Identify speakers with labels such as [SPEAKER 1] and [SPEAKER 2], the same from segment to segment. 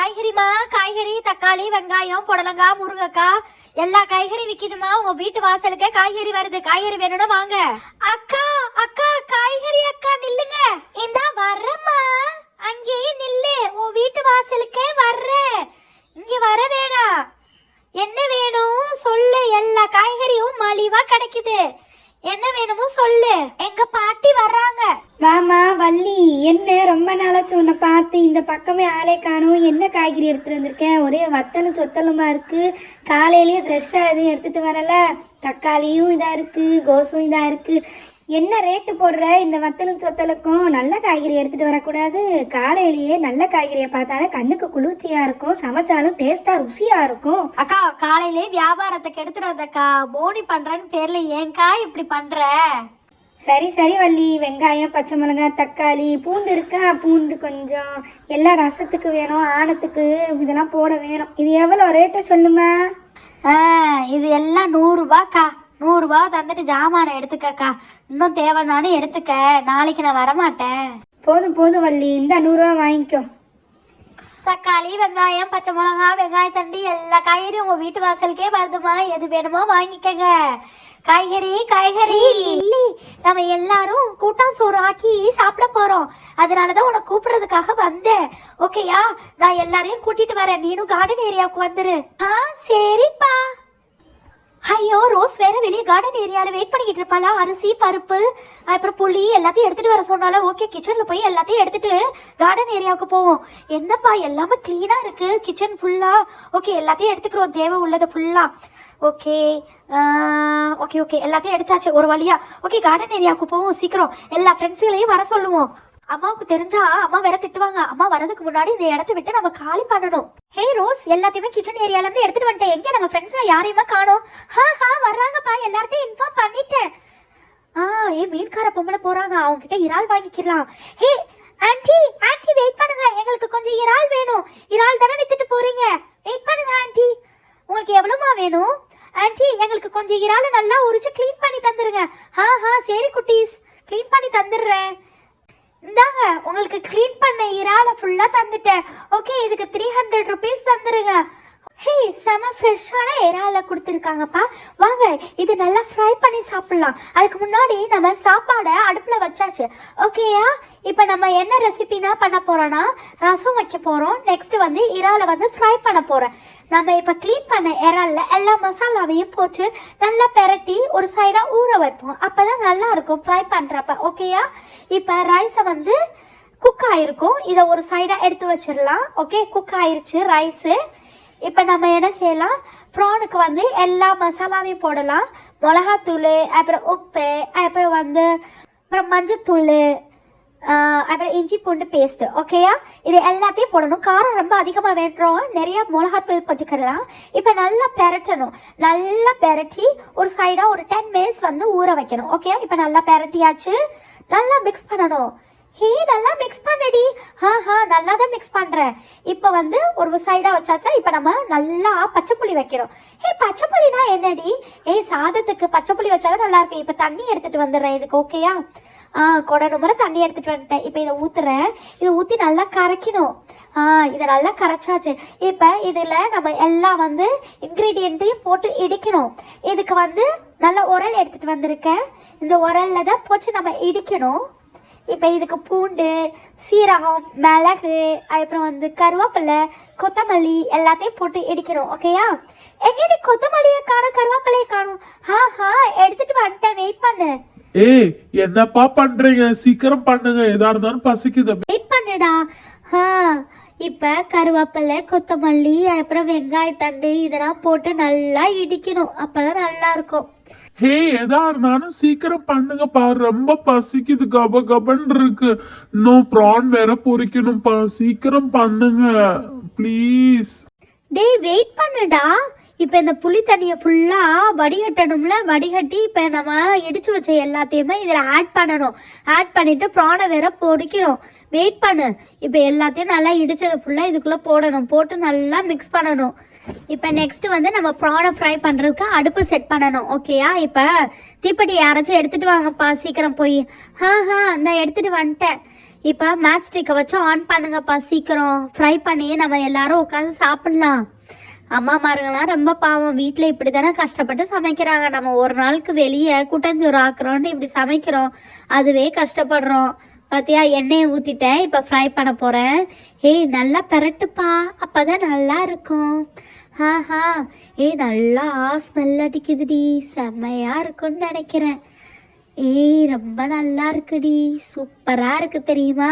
[SPEAKER 1] காய்கறிமா, காய்கறி தக்காளி வெங்காயம் புடலங்காய் முருங்கைக்காய் எல்லா காய்கறி விக்குதுமா. உங்க வீட்டு வாசலுக்கே காய்கறி வருது. காய்கறி வேணும்னா வாங்க. அக்கா அக்கா காய்கறி அக்கா நில்லுங்க. இந்தா வர்றேம்மா. அங்கேயே நில்லு. உன் வீட்டு வாசலுக்கே வர்றேன். இங்க வர வேணாம். என்ன வேணும் சொல்லு. எல்லா காய்கறியும் மலிவா கிடைக்குது. என்ன வேணுமோ சொல்லு. எங்க பாட்டி வர்றாங்க.
[SPEAKER 2] வாமா வள்ளி, என்ன ரொம்ப நாளாச்சு உன்னை பார்த்து. இந்த பக்கமே ஆளே காணும். என்ன காய்கறி எடுத்துட்டு வந்திருக்கேன்? ஒரே வத்தலும் சொத்தலுமா இருக்கு. காலையிலேயே ஃப்ரெஷ்ஷாக எதுவும் எடுத்துட்டு வரல. தக்காளியும் இதாக இருக்கு, கோஸும் இதாக இருக்கு. என்ன ரேட்டு போடுற இந்த வத்தலும் சொத்தலுக்கும்? நல்ல காய்கறி எடுத்துட்டு வரக்கூடாது? காலையிலேயே நல்ல காய்கறியை பார்த்தாலே கண்ணுக்கு குளிர்ச்சியா இருக்கும், சமைச்சாலும் டேஸ்டா ருசியா இருக்கும்.
[SPEAKER 1] அக்கா காலையிலே வியாபாரத்தை கெடுத்துறாதக்கா. போனி பண்றேன்னு பேர்ல ஏன்க்கா இப்படி பண்ற?
[SPEAKER 2] சரி சரி வள்ளி, வெங்காயம் பச்சை மிளகாய் தக்காளி பூண்டு இருக்கா? பூண்டு கொஞ்சம் எல்லாம் ரசத்துக்கு வேணும், ஆணத்துக்கு இதெல்லாம் போட வேணும். இது எவ்வளோ ரேட்டை சொல்லுமா?
[SPEAKER 1] இது எல்லாம் 100 ரூபாய்க்கா. 100 ரூபாய் தந்துட்டு ஜாமானை எடுத்துக்கக்கா. இன்னும் தேவைன்னாலும் எடுத்துக்க. நாளைக்கு நான் வரமாட்டேன்.
[SPEAKER 2] போதும் போதும் வள்ளி, இந்த 100 ரூபா வாங்கிக்கோ.
[SPEAKER 1] தக்காளி வெங்காயம் பச்சை மிளகா வெங்காயத்தண்டி எல்லா காய்கறியும் உங்க வீட்டு வாசலுக்கே வருதுமா. எது வேணுமோ வாங்கிக்கங்க. காய்கறி காய்கறி இல்லை, நம்ம எல்லாரும் கூட்டம் சோறு ஆக்கி சாப்பிட போறோம். அதனாலதான் உனக்கு கூப்பிடுறதுக்காக வந்தேன். ஓகேயா? நான் எல்லாரையும் கூட்டிட்டு வரேன். நீனும் கார்டன் ஏரியாவுக்கு வந்துரு. சரிப்பா. ஐயோ, ரோஸ் வேற வெளியே கார்டன் ஏரியாவில் வெயிட் பண்ணிக்கிட்டு இருப்பாளா? அரிசி பருப்பு அப்புறம் புளி எல்லாத்தையும் எடுத்துட்டு வர சொன்னால. ஓகே, கிச்சன்ல போய் எல்லாத்தையும் எடுத்துட்டு கார்டன் ஏரியாவுக்கு போவோம். என்னப்பா எல்லாமே கிளீனா இருக்கு கிச்சன் ஃபுல்லா. ஓகே, எல்லாத்தையும் எடுத்துக்கிறோம் தேவை உள்ளதை ஃபுல்லா. ஓகே ஓகே ஓகே எல்லாத்தையும் எடுத்தாச்சு ஒரு வழியா. ஓகே, கார்டன் ஏரியாவுக்கு போவோம். சீக்கிரம் எல்லா ஃப்ரெண்ட்ஸுகளையும் வர சொல்லுவோம். அம்மாவுக்கு தெரிஞ்சா அம்மா வேற திட்டுவாங்க. அம்மா வரதுக்கு முன்னாடி இந்த இடத்த விட்டு நம்ம காலி பண்ணணும். ஹே ரோஸ், எல்லாத்தையுமே கிச்சன் ஏரியால இருந்து எடுத்துட்டு வந்துட்டேன். எங்க நம்ம ஃப்ரெண்ட்ஸ்ல யாரையுமே காணோம். வர்றாங்கப்பா. எல்லார்ட்டையும் இன்ஃபார்ம் பண்ணிட்டேன். மீன்கார பொம்பளை போறாங்க. அவங்க கிட்ட இறால் வாங்கிக்கலாம். ஹே ஆன்ட்டி ஆன்ட்டி வெயிட் பண்ணுங்க. எங்களுக்கு கொஞ்சம் இறால் வேணும். இறால் தானே வித்துட்டு போறீங்க. வெயிட் பண்ணுங்க ஆன்ட்டி. உங்களுக்கு எவ்வளவுமா வேணும்? ஆன்ட்டி எங்களுக்கு கொஞ்சம் இறால நல்லா உரிச்சு க்ளீன் பண்ணி தந்துருங்க. சரி குட்டீஸ், க்ளீன் பண்ணி தந்துடுறேன். இந்தாங்க, உங்களுக்கு க்ளீன் பண்ண இறால ஃபுல்லா தந்துட்டேன். ஓகே, இதுக்கு 300 rupees தந்துருங்க. ஹே, செம ஃப்ரெஷ்ஷான இறால கொடுத்துருக்காங்கப்பா. வாங்க, இது நல்லா ஃப்ரை பண்ணி சாப்பிடலாம். அதுக்கு முன்னாடி நம்ம சாப்பாடை அடுப்பில் வச்சாச்சு. ஓகேயா? இப்போ நம்ம என்ன ரெசிபினா பண்ண போகிறோன்னா ரசம் வைக்க போகிறோம். நெக்ஸ்ட் வந்து இறாலை வந்து ஃப்ரை பண்ண போகிறேன். நம்ம இப்போ க்ளீன் பண்ண இறாலில் எல்லா மசாலாவையும் போட்டு நல்லா பெரட்டி ஒரு சைடாக ஊற வைப்போம். அப்போ தான் நல்லா இருக்கும் ஃப்ரை பண்ணுறப்ப. ஓகேயா? இப்போ ரைஸை வந்து குக் ஆகிருக்கும். இதை ஒரு சைடாக எடுத்து வச்சிடலாம். ஓகே, குக் ஆயிருச்சு ரைஸு. இப்போ நம்ம என்ன செய்யலாம்? ப்ரானுக்கு வந்து எல்லா மசாலாவையும் போடலாம். மிளகாத்தூள், அப்புறம் உப்பு, அப்புறம் வந்து மஞ்சத்தூள், அப்புறம் இஞ்சி பூண்டு பேஸ்ட்டு. ஓகேயா? இது எல்லாத்தையும் போடணும். காரம் ரொம்ப அதிகமாக வேண்டுறோம், நிறையா மிளகாத்தூள் போட்டுக்கலாம். இப்போ நல்லா பெரட்டணும். நல்லா பெரட்டி ஒரு சைடாக ஒரு 10 minutes வந்து ஊற வைக்கணும். ஓகே, இப்போ நல்லா பெரட்டியாச்சு. நல்லா மிக்ஸ் பண்ணணும். ஹே, நல்லா மிக்ஸ் பண்ணடி. நல்லா தான் மிக்ஸ் பண்ணுறேன். இப்போ வந்து ஒரு சைடாக வச்சாச்சா. இப்போ நம்ம நல்லா பச்சைப்புளி வைக்கணும். ஹே, பச்சைப்புளினா என்னடி? சாதத்துக்கு பச்சைப்புளி வச்சாதான் நல்லா இருக்கு. இப்போ தண்ணி எடுத்துகிட்டு வந்துடுறேன் இதுக்கு. ஓகேயா? கொடை முறை தண்ணி எடுத்துகிட்டு வந்துட்டேன். இப்போ இதை ஊற்றுறேன். இதை ஊற்றி நல்லா கரைக்கணும். இதை நல்லா கரைச்சாச்சு. இப்போ இதில் நம்ம எல்லாம் வந்து இன்க்ரீடியண்ட்டையும் போட்டு இடிக்கணும். இதுக்கு வந்து நல்லா உரல் எடுத்துகிட்டு வந்திருக்கேன். இந்த உரலில் தான் போச்சு நம்ம இடிக்கணும். இப்போ இதுக்கு பூண்டு, சீரகம், மிளகு, அப்புறம் வந்து கருவேப்பிலை, கொத்தமல்லி எல்லாத்தையும் போட்டு இடிக்கணும். ஓகேயா? எங்கடி கொத்தமல்லியை காணும், கருவேப்பிலையை காணும். எடுத்துட்டு வந்துட்டேன். வெயிட் பண்ணு.
[SPEAKER 3] என்னப்பா பண்றீங்க? சீக்கிரம் பண்ணுங்க, எதா இருந்தாலும் பசிக்குது.
[SPEAKER 1] வெயிட் பண்ணுடா. இப்போ கருவேப்பிலை, கொத்தமல்லி, அப்புறம் வெங்காயத்தண்டு இதெல்லாம் போட்டு நல்லா இடிக்கணும். அப்பதான் நல்லா இருக்கும்.
[SPEAKER 3] ஹே, எதா இருந்தாலும் சீக்கிரம் பண்ணுங்கப்பா. ரொம்ப பசிக்குது, கப கபன்னு இருக்கு. இன்னும் ப்ரான் வேற பொரிக்கணும்ப்பா. சீக்கிரம் பண்ணுங்க ப்ளீஸ்.
[SPEAKER 1] டேய் வெயிட் பண்ணுடா. இப்போ இந்த புளி தண்ணியை ஃபுல்லாக வடிகட்டணும்ல. வடிகட்டி இப்போ நம்ம இடித்து வச்ச எல்லாத்தையுமே இதில் ஆட் பண்ணணும். ஆட் பண்ணிவிட்டு ப்ரானை வேற பொரிக்கணும். வெயிட் பண்ணு. இப்போ எல்லாத்தையும் நல்லா இடித்ததை ஃபுல்லாக இதுக்குள்ளே போடணும். போட்டு நல்லா மிக்ஸ் பண்ணணும். இப்போ நெக்ஸ்ட் வந்து நம்ம ப்ரானை ஃப்ரை பண்ணுறதுக்கு அடுப்பு செட் பண்ணணும். ஓகேயா? இப்போ தீப்பெட்டி யாராச்சும் எடுத்துகிட்டு வாங்கப்பா, சீக்கிரம் போய். நான் எடுத்துகிட்டு வந்துட்டேன். இப்போ மேட்ச் ஸ்டிக்கை வச்சு ஆன் பண்ணுங்கப்பா சீக்கிரம். ஃப்ரை பண்ணி நம்ம எல்லாரும் உட்காந்து சாப்பிட்லாம். அம்மாமாருங்களாம் ரொம்ப பாவம், வீட்டில் இப்படி தானே கஷ்டப்பட்டு சமைக்கிறாங்க. நம்ம ஒரு நாளுக்கு வெளியே கூட்டஞ்சோறு ஆக்குறோன்ட்டு இப்படி சமைக்கிறோம், அதுவே கஷ்டப்படுறோம். பார்த்தியா, எண்ணெயை ஊற்றிட்டேன், இப்போ ஃப்ரை பண்ண போகிறேன். ஏய் நல்லா பெரட்டுப்பா, அப்போ தான் நல்லா இருக்கும். ஆஹா, நல்லா ஸ்மெல் அடிக்குதுடி, செம்மையாக இருக்குன்னு நினைக்கிறேன். ரொம்ப நல்லா இருக்குடி, சூப்பராக இருக்குது தெரியுமா.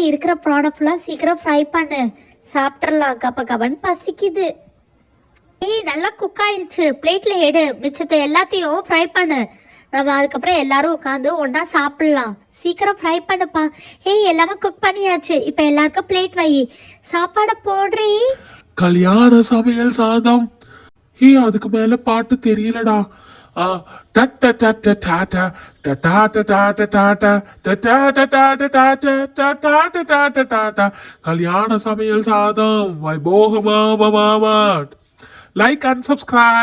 [SPEAKER 1] இருக்கிற ப்ராடக்ட் ஃபுல்லாக சீக்கிரம் ஃப்ரை பண்ணு, சாப்பிட்றலாம், கப்பன்னு பசிக்குது. நல்லா குக் ஆயிடுச்சு, பிளேட்டில் எடு, மிச்சத்தை எல்லாத்தையும் ஃப்ரை பண்ணு. நம்ம அதுக்கப்புறம் எல்லாரும் உட்காந்து ஒன்றா சாப்பிட்லாம். சீக்கிரம் ஃப்ரை பண்ணுப்பா. எல்லாமே குக் பண்ணியாச்சு, இப்போ எல்லாருக்கும் பிளேட் வை, சாப்பாடை போடுறீ.
[SPEAKER 3] கல்யாண சமையல் சாதம். அதுக்கு மேல பாட்டு தெரியலடா. கல்யாண சமையல் சாதம் வைபோகமா. Like and subscribe.